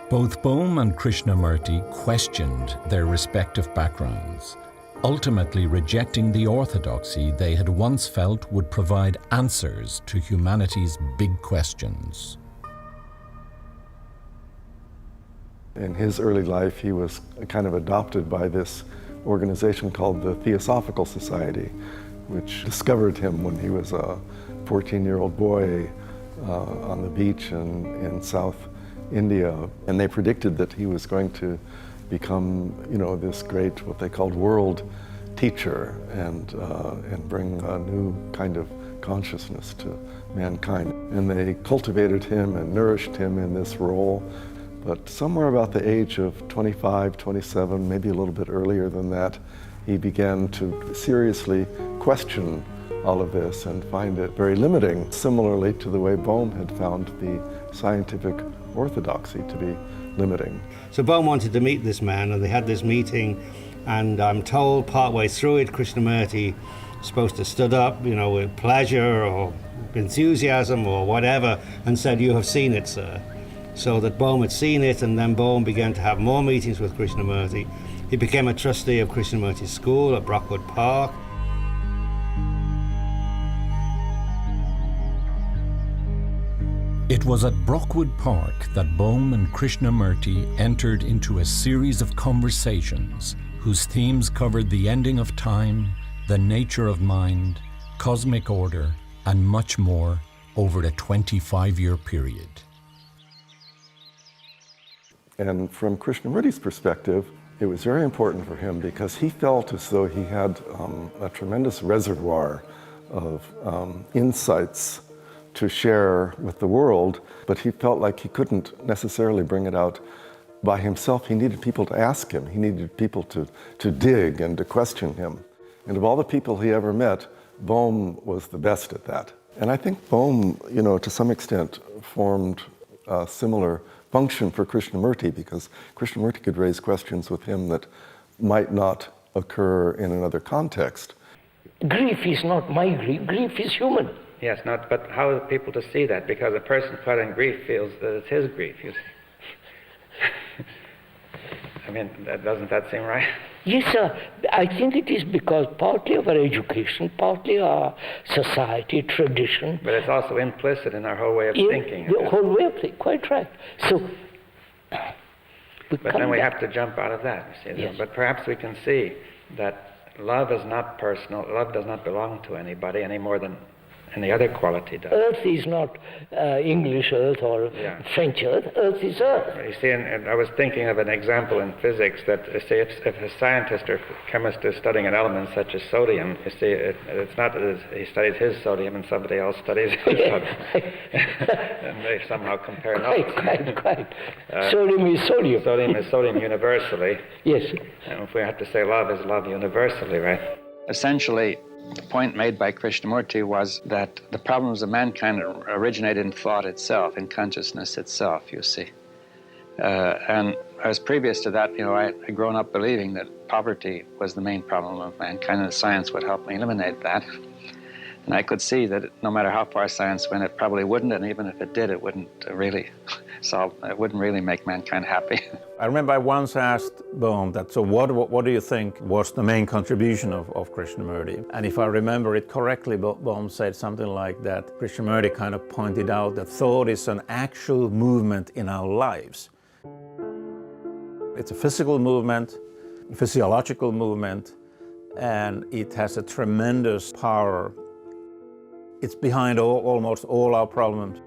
Both Bohm and Krishnamurti questioned their respective backgrounds, ultimately rejecting the orthodoxy they had once felt would provide answers to humanity's big questions. In his early life, he was kind of adopted by this organization called the Theosophical Society, which discovered him when he was a 14-year-old boy on the beach in South India. And they predicted that he was going to become, this great, what they called world teacher, and bring a new kind of consciousness to mankind. And they cultivated him and nourished him in this role. But somewhere about the age of 25, 27, maybe a little bit earlier than that, he began to seriously question all of this and find it very limiting, similarly to the way Bohm had found the scientific orthodoxy to be limiting. So Bohm wanted to meet this man, and they had this meeting, and I'm told partway through it, Krishnamurti was supposed to stood up, with pleasure or enthusiasm or whatever, and said, "You have seen it, sir." So that Bohm had seen it, and then Bohm began to have more meetings with Krishnamurti. He became a trustee of Krishnamurti's school at Brockwood Park. It was at Brockwood Park that Bohm and Krishnamurti entered into a series of conversations whose themes covered the ending of time, the nature of mind, cosmic order, and much more over a 25-year period. And from Krishnamurti's perspective, it was very important for him because he felt as though he had a tremendous reservoir of insights to share with the world, but he felt like he couldn't necessarily bring it out by himself. He needed people to ask him. He needed people to dig and to question him. And of all the people he ever met, Bohm was the best at that. And I think Bohm, to some extent, formed a similar function for Krishnamurti, because Krishnamurti could raise questions with him that might not occur in another context. Grief is not my grief, grief is human. Yes, but how are people to see that? Because a person caught in grief feels that it's his grief. I mean, doesn't that seem right? Yes, sir. I think it is because partly of our education, partly our society, tradition. But it's also implicit in our whole way of thinking. The whole way of thinking, quite right. So, but then we have to jump out of that, you see. Yes. But perhaps we can see that love is not personal. Love does not belong to anybody any more than any other quality does. Earth is not English Earth or French Earth. Earth is Earth. You see, and I was thinking of an example in physics that, say, if a scientist or chemist is studying an element such as sodium, you see, it's not that he studies his sodium and somebody else studies his sodium. And they somehow compare notes. Quite. Sodium is sodium. Sodium is sodium universally. Yes. And if we have to say love is love universally, right? Essentially, the point made by Krishnamurti was that the problems of mankind originate in thought itself, in consciousness itself, you see. And as previous to that, I had grown up believing that poverty was the main problem of mankind, and science would help me eliminate that. And I could see that no matter how far science went, it probably wouldn't, and even if it did, it wouldn't really make mankind happy. I remember I once asked Bohm that, so what do you think was the main contribution of Krishnamurti? And if I remember it correctly, Bohm said something like that. Krishnamurti kind of pointed out that thought is an actual movement in our lives. It's a physical movement, a physiological movement, and it has a tremendous power. It's behind almost all our problems.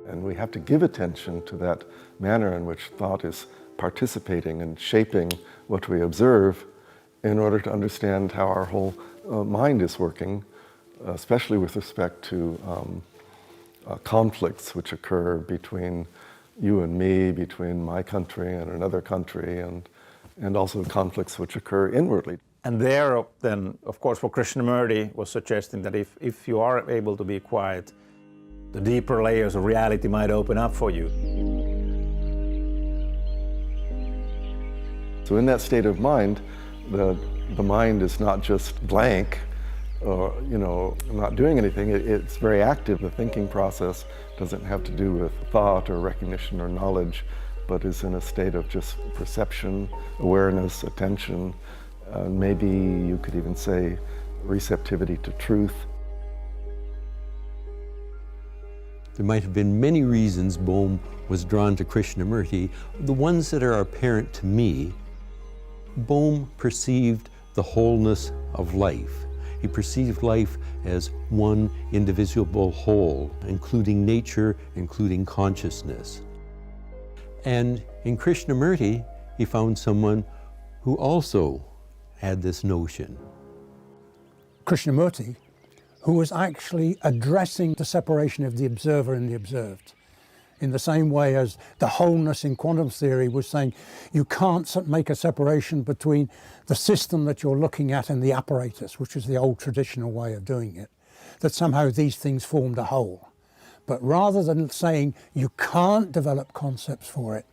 And we have to give attention to that manner in which thought is participating and shaping what we observe in order to understand how our whole mind is working, especially with respect to conflicts which occur between you and me, between my country and another country, and also conflicts which occur inwardly. And there, then, of course, what Krishnamurti was suggesting that if you are able to be quiet, the deeper layers of reality might open up for you. So in that state of mind, the mind is not just blank or, not doing anything. It's very active. The thinking process doesn't have to do with thought or recognition or knowledge, but is in a state of just perception, awareness, attention, maybe you could even say receptivity to truth. There might have been many reasons Bohm was drawn to Krishnamurti. The ones that are apparent to me, Bohm perceived the wholeness of life. He perceived life as one indivisible whole, including nature, including consciousness. And in Krishnamurti, he found someone who also had this notion. Krishnamurti, who was actually addressing the separation of the observer and the observed, in the same way as the wholeness in quantum theory was saying you can't make a separation between the system that you're looking at and the apparatus, which is the old traditional way of doing it, that somehow these things formed a whole. But rather than saying you can't develop concepts for it,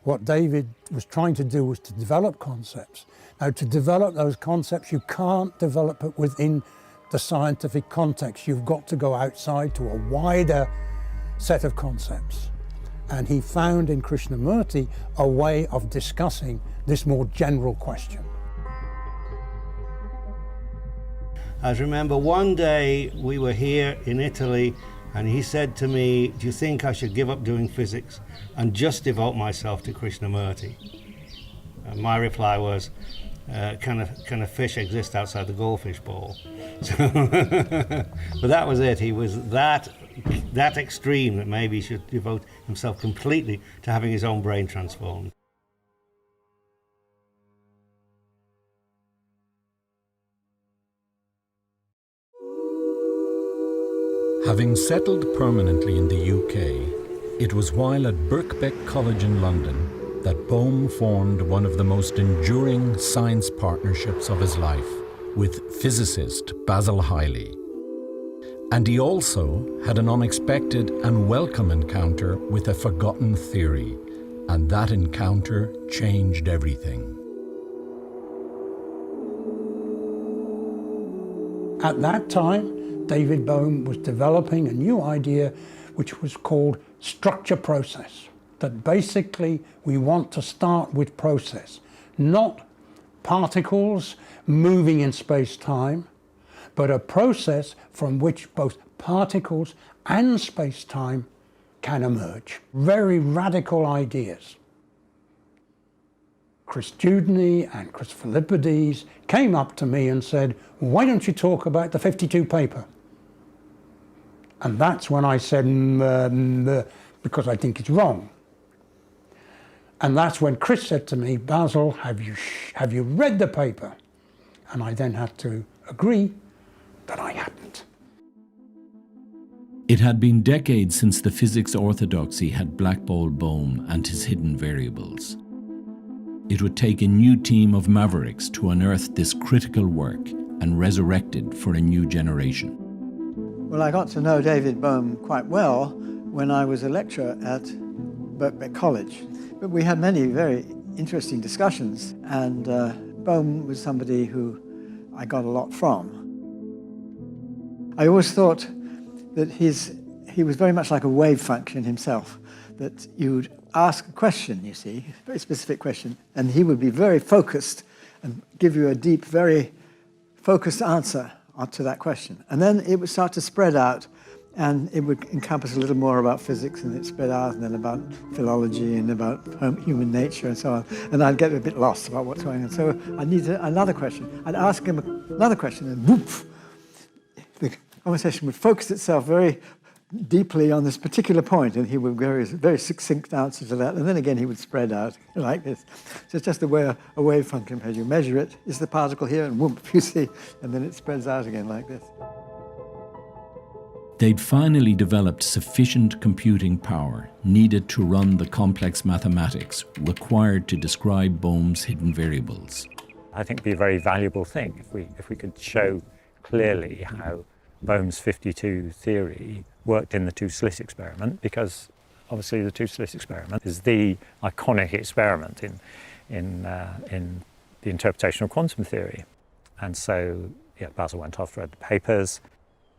what David was trying to do was to develop concepts. Now, to develop those concepts, you can't develop it within the scientific context. You've got to go outside to a wider set of concepts. And he found in Krishnamurti a way of discussing this more general question. I remember one day we were here in Italy and he said to me, do you think I should give up doing physics and just devote myself to Krishnamurti? And my reply was, can a fish exist outside the goldfish bowl? So but that was it. He was that extreme that maybe he should devote himself completely to having his own brain transformed. Having settled permanently in the UK, it was while at Birkbeck College in London that Bohm formed one of the most enduring science partnerships of his life with physicist Basil Hiley. And he also had an unexpected and welcome encounter with a forgotten theory, and that encounter changed everything. At that time, David Bohm was developing a new idea which was called structure process. That basically we want to start with process, not particles moving in space-time, but a process from which both particles and space-time can emerge. Very radical ideas. Chris Dewdney and Chris Philippides came up to me and said, why don't you talk about the 52 paper? And that's when I said, because I think it's wrong. And that's when Chris said to me, Basil, have you read the paper? And I then had to agree that I hadn't. It had been decades since the physics orthodoxy had blackballed Bohm and his hidden variables. It would take a new team of mavericks to unearth this critical work and resurrect it for a new generation. Well, I got to know David Bohm quite well when I was a lecturer at Birkbeck College. But we had many very interesting discussions, and Bohm was somebody who I got a lot from. I always thought that he was very much like a wave function himself, that you'd ask a question, you see, a very specific question, and he would be very focused and give you a deep, very focused answer to that question. And then it would start to spread out, and it would encompass a little more about physics, and it spread out, and then about philology and about human nature and so on. And I'd get a bit lost about what's going on. So I needed another question. I'd ask him another question, and whoop, the conversation would focus itself very deeply on this particular point, and he would give a very succinct answer to that, and then again he would spread out like this. So it's just the way a wave function, as you measure it, is the particle here, and whoop, you see, and then it spreads out again like this. They'd finally developed sufficient computing power needed to run the complex mathematics required to describe Bohm's hidden variables. I think it'd be a very valuable thing if we could show clearly how Bohm's 52 theory worked in the two-slit experiment, because obviously the two-slit experiment is the iconic experiment in the interpretation of quantum theory. And so, yeah, Basil went off, read the papers.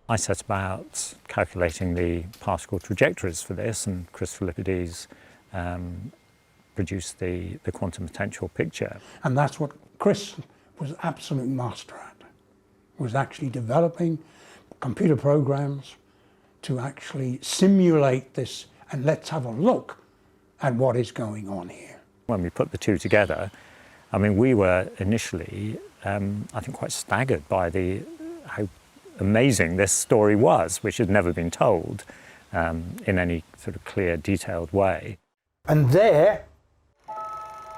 I set about calculating the particle trajectories for this, and Chris Philippides produced the quantum potential picture. And that's what Chris was absolute master at, was actually developing computer programs to actually simulate this, and let's have a look at what is going on here. When we put the two together, I mean, we were initially, I think, quite staggered by how amazing this story was, which had never been told in any sort of clear, detailed way. And there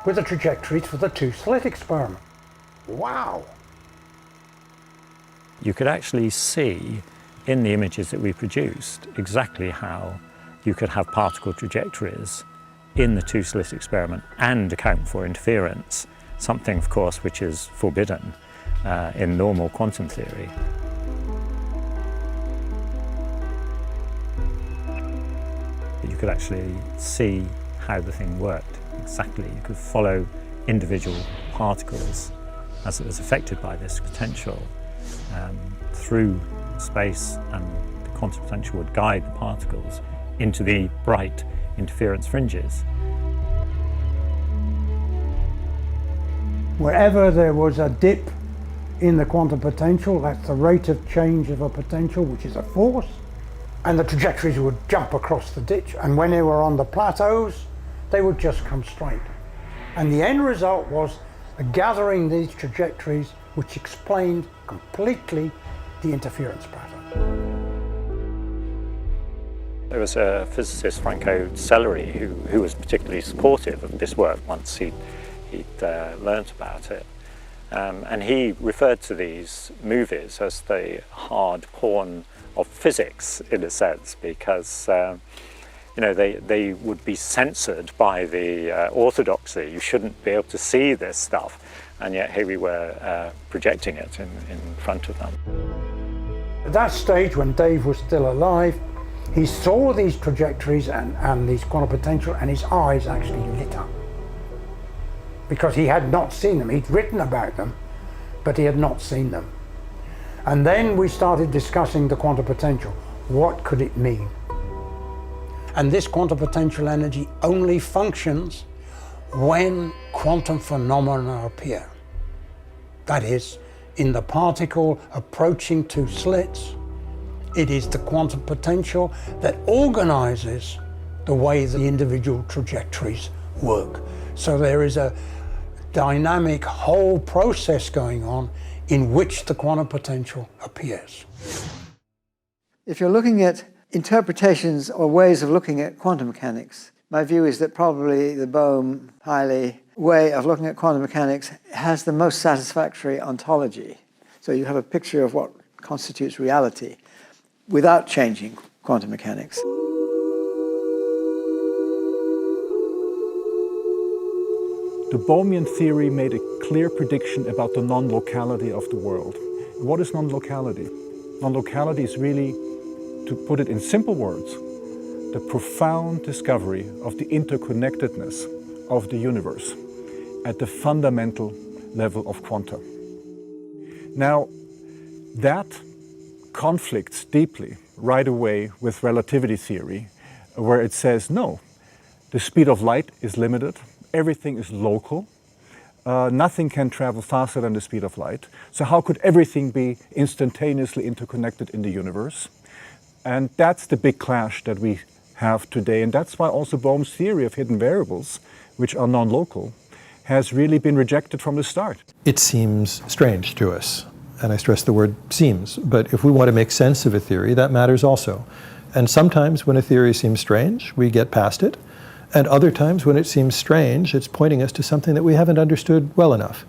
were the trajectories for the two-slit experiment. Wow! You could actually see in the images that we produced exactly how you could have particle trajectories in the two-slit experiment and account for interference, something, of course, which is forbidden in normal quantum theory. You could actually see how the thing worked exactly. You could follow individual particles as it was affected by this potential through space, and the quantum potential would guide the particles into the bright interference fringes. Wherever there was a dip in the quantum potential, that's the rate of change of a potential, which is a force, and the trajectories would jump across the ditch, and when they were on the plateaus, they would just come straight. And the end result was gathering these trajectories, which explained completely the interference pattern. There was a physicist, Franco Sellery, who was particularly supportive of this work once he'd learnt about it. And he referred to these movies as the hard porn of physics, in a sense, because you know, they would be censored by the orthodoxy. You shouldn't be able to see this stuff, and yet here we were projecting it in front of them. At that stage, when Dave was still alive, he saw these trajectories and these quantum potential, and his eyes actually lit up, because he had not seen them. He'd written about them, but he had not seen them. And then we started discussing the quantum potential. What could it mean? And this quantum potential energy only functions when quantum phenomena appear. That is, in the particle approaching two slits, it is the quantum potential that organizes the way the individual trajectories work. So there is a dynamic whole process going on in which the quantum potential appears. If you're looking at interpretations or ways of looking at quantum mechanics, my view is that probably the Bohm highly way of looking at quantum mechanics has the most satisfactory ontology. So you have a picture of what constitutes reality without changing quantum mechanics. The Bohmian theory made a clear prediction about the non-locality of the world. What is non-locality? Non-locality is really, to put it in simple words, the profound discovery of the interconnectedness of the universe at the fundamental level of quanta. Now, that conflicts deeply right away with relativity theory, where it says, no, the speed of light is limited, everything is local, nothing can travel faster than the speed of light, so how could everything be instantaneously interconnected in the universe? And that's the big clash that we have today, and that's why also Bohm's theory of hidden variables, which are non-local, has really been rejected from the start. It seems strange to us, and I stress the word seems, but if we want to make sense of a theory, that matters also. And sometimes when a theory seems strange, we get past it, and other times when it seems strange, it's pointing us to something that we haven't understood well enough.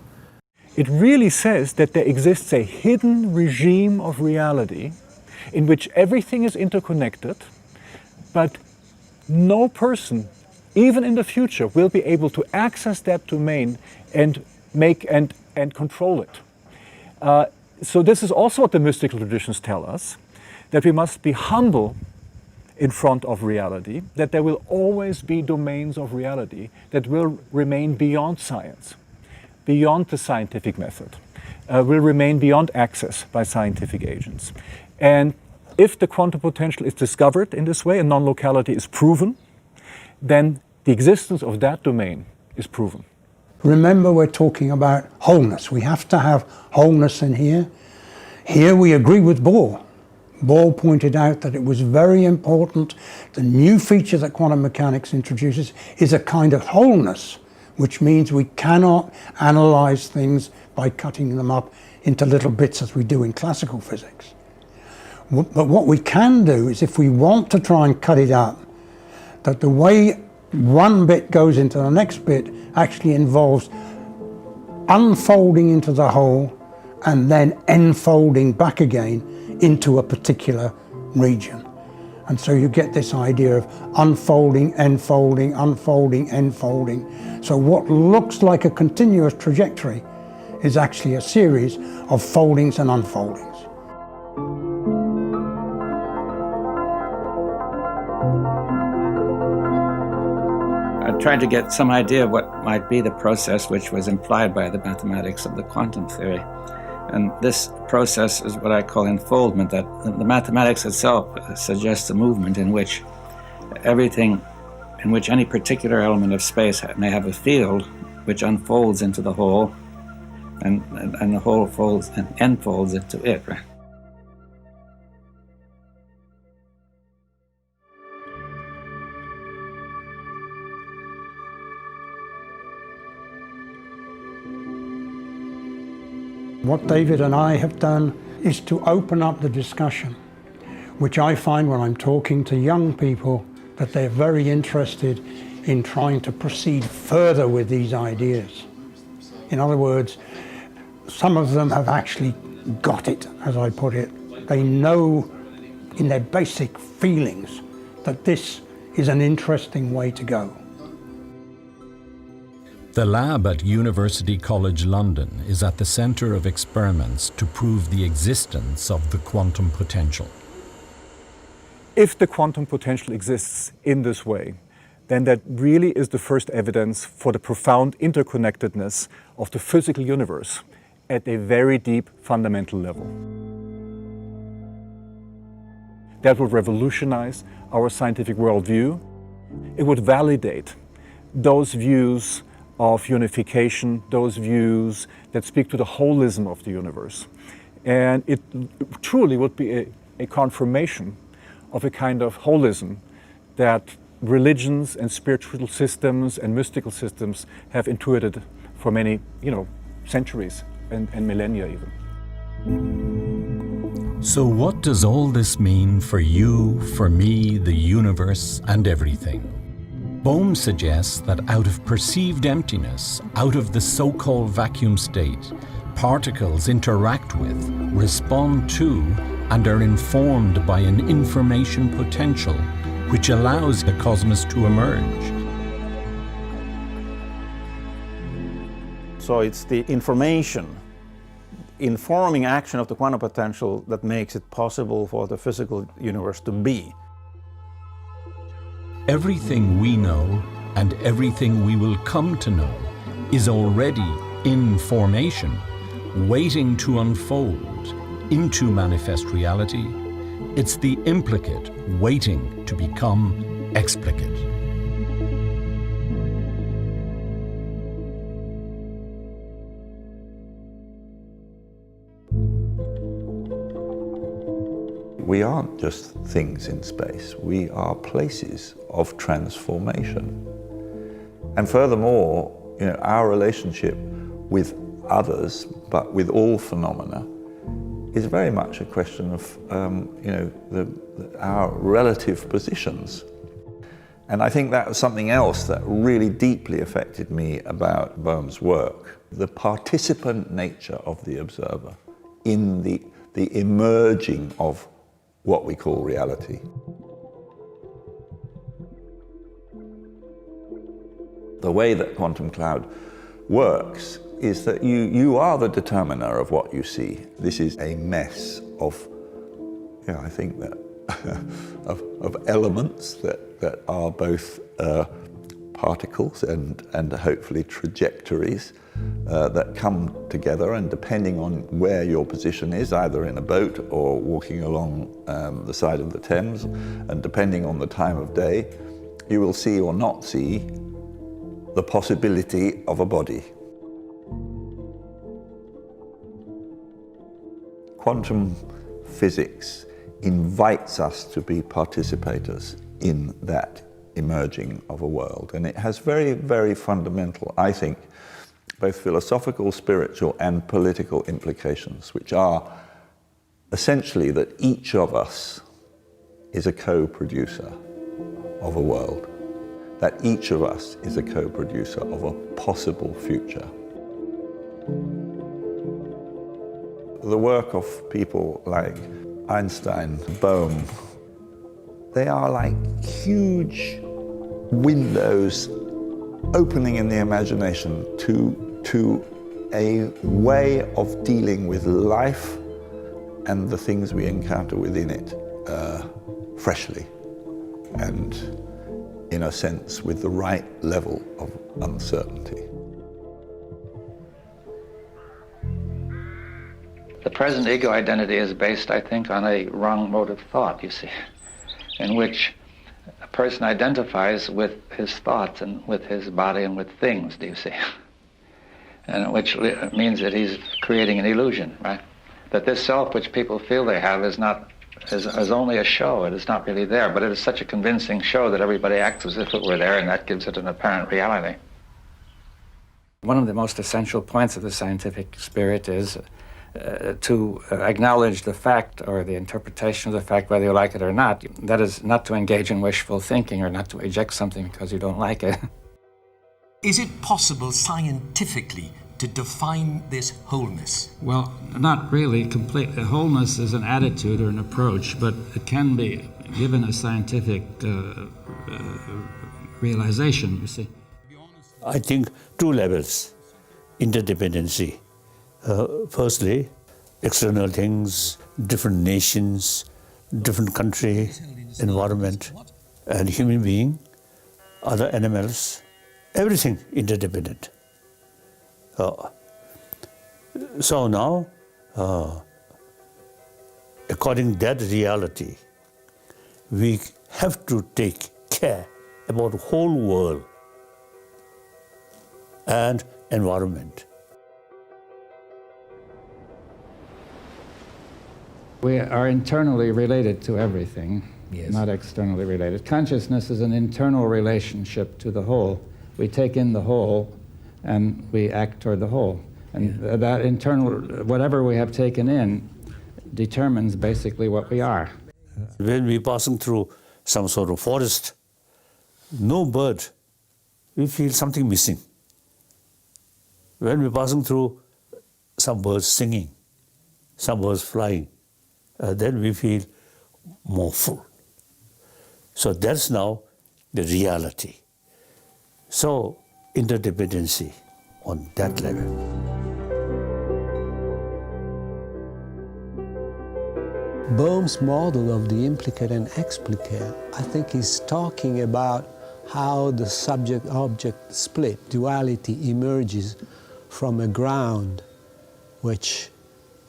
It really says that there exists a hidden regime of reality in which everything is interconnected, but no person, even in the future, will be able to access that domain and make and control it. So this is also what the mystical traditions tell us, that we must be humble in front of reality, that there will always be domains of reality that will remain beyond science, beyond the scientific method, will remain beyond access by scientific agents. And if the quantum potential is discovered in this way and non-locality is proven, then the existence of that domain is proven. Remember, we're talking about wholeness. We have to have wholeness in here. Here we agree with Bohr. Bohr pointed out that it was very important. The new feature that quantum mechanics introduces is a kind of wholeness, which means we cannot analyze things by cutting them up into little bits as we do in classical physics. But what we can do is, if we want to try and cut it up, that the way one bit goes into the next bit actually involves unfolding into the whole and then enfolding back again into a particular region. And so you get this idea of unfolding, enfolding, unfolding, enfolding. So what looks like a continuous trajectory is actually a series of foldings and unfoldings. I tried to get some idea of what might be the process which was implied by the mathematics of the quantum theory. And this process is what I call enfoldment, that the mathematics itself suggests a movement in which everything, in which any particular element of space may have a field which unfolds into the whole, and the whole folds and enfolds into it. Right? What David and I have done is to open up the discussion, which I find when I'm talking to young people that they're very interested in trying to proceed further with these ideas. In other words, some of them have actually got it, as I put it. They know in their basic feelings that this is an interesting way to go. The lab at University College London is at the centre of experiments to prove the existence of the quantum potential. If the quantum potential exists in this way, then that really is the first evidence for the profound interconnectedness of the physical universe at a very deep fundamental level. That would revolutionize our scientific worldview. It would validate those views of unification, those views that speak to the holism of the universe. And it truly would be a confirmation of a kind of holism that religions and spiritual systems and mystical systems have intuited for many, centuries and millennia even. So what does all this mean for you, for me, the universe, and everything? Bohm suggests that out of perceived emptiness, out of the so-called vacuum state, particles interact with, respond to, and are informed by an information potential which allows the cosmos to emerge. So it's the information, informing action of the quantum potential that makes it possible for the physical universe to be. Everything we know and everything we will come to know is already in formation, waiting to unfold into manifest reality. It's the implicate waiting to become explicate. We aren't just things in space, we are places of transformation. And furthermore, our relationship with others, but with all phenomena, is very much a question of our relative positions. And I think that was something else that really deeply affected me about Bohm's work, the participant nature of the observer in the emerging of what we call reality. The way that quantum cloud works is that you are the determiner of what you see. This is a mess of, I think that, of elements that are both particles and hopefully trajectories that come together, and depending on where your position is, either in a boat or walking along the side of the Thames, and depending on the time of day, you will see or not see the possibility of a body. Quantum physics invites us to be participators in that emerging of a world, and it has very, very fundamental, I think, both philosophical, spiritual, and political implications, which are essentially that each of us is a co-producer of a world, that each of us is a co-producer of a possible future. The work of people like Einstein, Bohm, they are like huge windows opening in the imagination to a way of dealing with life and the things we encounter within it freshly and, in a sense, with the right level of uncertainty. The present ego identity is based, I think, on a wrong mode of thought, you see, in which a person identifies with his thoughts and with his body and with things, do you see? And which means that he's creating an illusion, right? That this self which people feel they have is only a show. It is not really there, but it is such a convincing show that everybody acts as if it were there, and that gives it an apparent reality. One of the most essential points of the scientific spirit is to acknowledge the fact or the interpretation of the fact, whether you like it or not. That is not to engage in wishful thinking or not to reject something because you don't like it. Is it possible scientifically to define this wholeness? Well, not really completely. Wholeness is an attitude or an approach, but it can be given a scientific realization, you see. I think two levels, interdependency. Firstly, external things, different nations, different country, environment, and human being, other animals, everything interdependent. So now, according to that reality, we have to take care about the whole world and environment. We are internally related to everything, not externally related. Consciousness is an internal relationship to the whole. We take in the whole and we act toward the whole. And that internal, whatever we have taken in, determines basically what we are. When we're passing through some sort of forest, no bird, we feel something missing. When we're passing through some birds singing, some birds flying, then we feel more full. So that's now the reality. So interdependency on that level. Bohm's model of the implicate and explicate, I think, is talking about how the subject-object split, duality, emerges from a ground which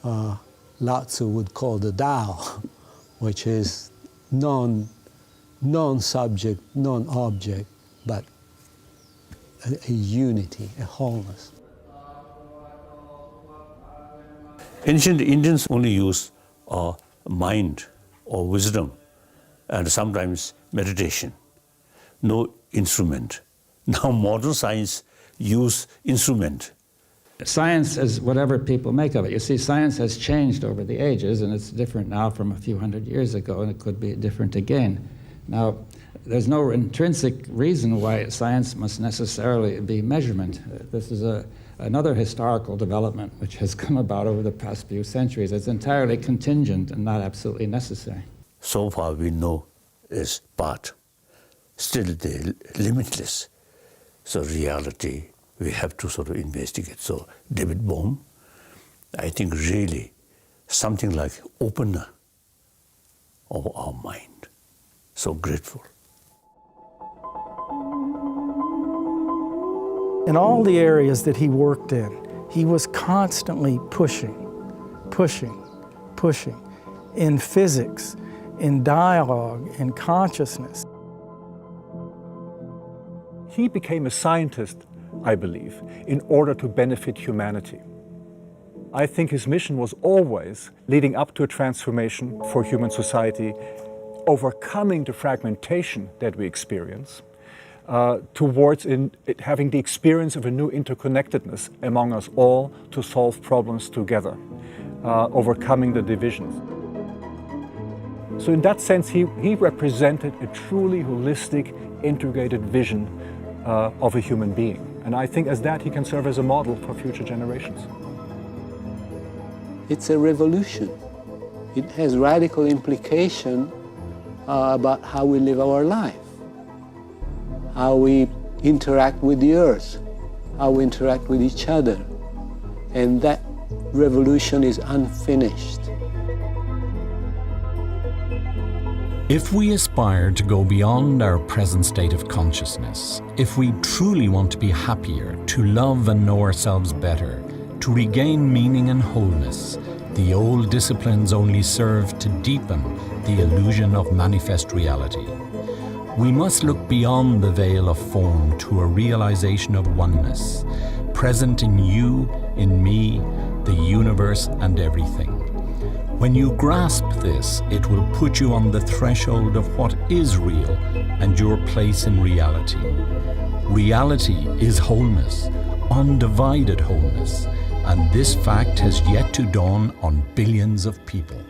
Lao Tzu would call the Tao, which is non-subject, non-object, but a unity, a wholeness. Ancient Indians only used mind or wisdom and sometimes meditation, no instrument. Now modern science use instrument. Science is whatever people make of it. You see, science has changed over the ages, and it's different now from a few hundred years ago, and it could be different again. Now, there's no intrinsic reason why science must necessarily be measurement. This is another historical development which has come about over the past few centuries. It's entirely contingent and not absolutely necessary. So far we know is part. Still they're limitless. So reality, we have to sort of investigate. So David Bohm, I think really something like opener of our mind. So grateful. In all the areas that he worked in, he was constantly pushing. In physics, in dialogue, in consciousness. He became a scientist, I believe, in order to benefit humanity. I think his mission was always leading up to a transformation for human society, overcoming the fragmentation that we experience, towards having the experience of a new interconnectedness among us all to solve problems together, overcoming the divisions. So in that sense, he represented a truly holistic, integrated vision of a human being. And I think as that, he can serve as a model for future generations. It's a revolution. It has radical implication about how we live our life, how we interact with the earth, how we interact with each other. And that revolution is unfinished. If we aspire to go beyond our present state of consciousness, if we truly want to be happier, to love and know ourselves better, to regain meaning and wholeness, the old disciplines only serve to deepen the illusion of manifest reality. We must look beyond the veil of form to a realization of oneness, present in you, in me, the universe, and everything. When you grasp this, it will put you on the threshold of what is real and your place in reality. Reality is wholeness, undivided wholeness, and this fact has yet to dawn on billions of people.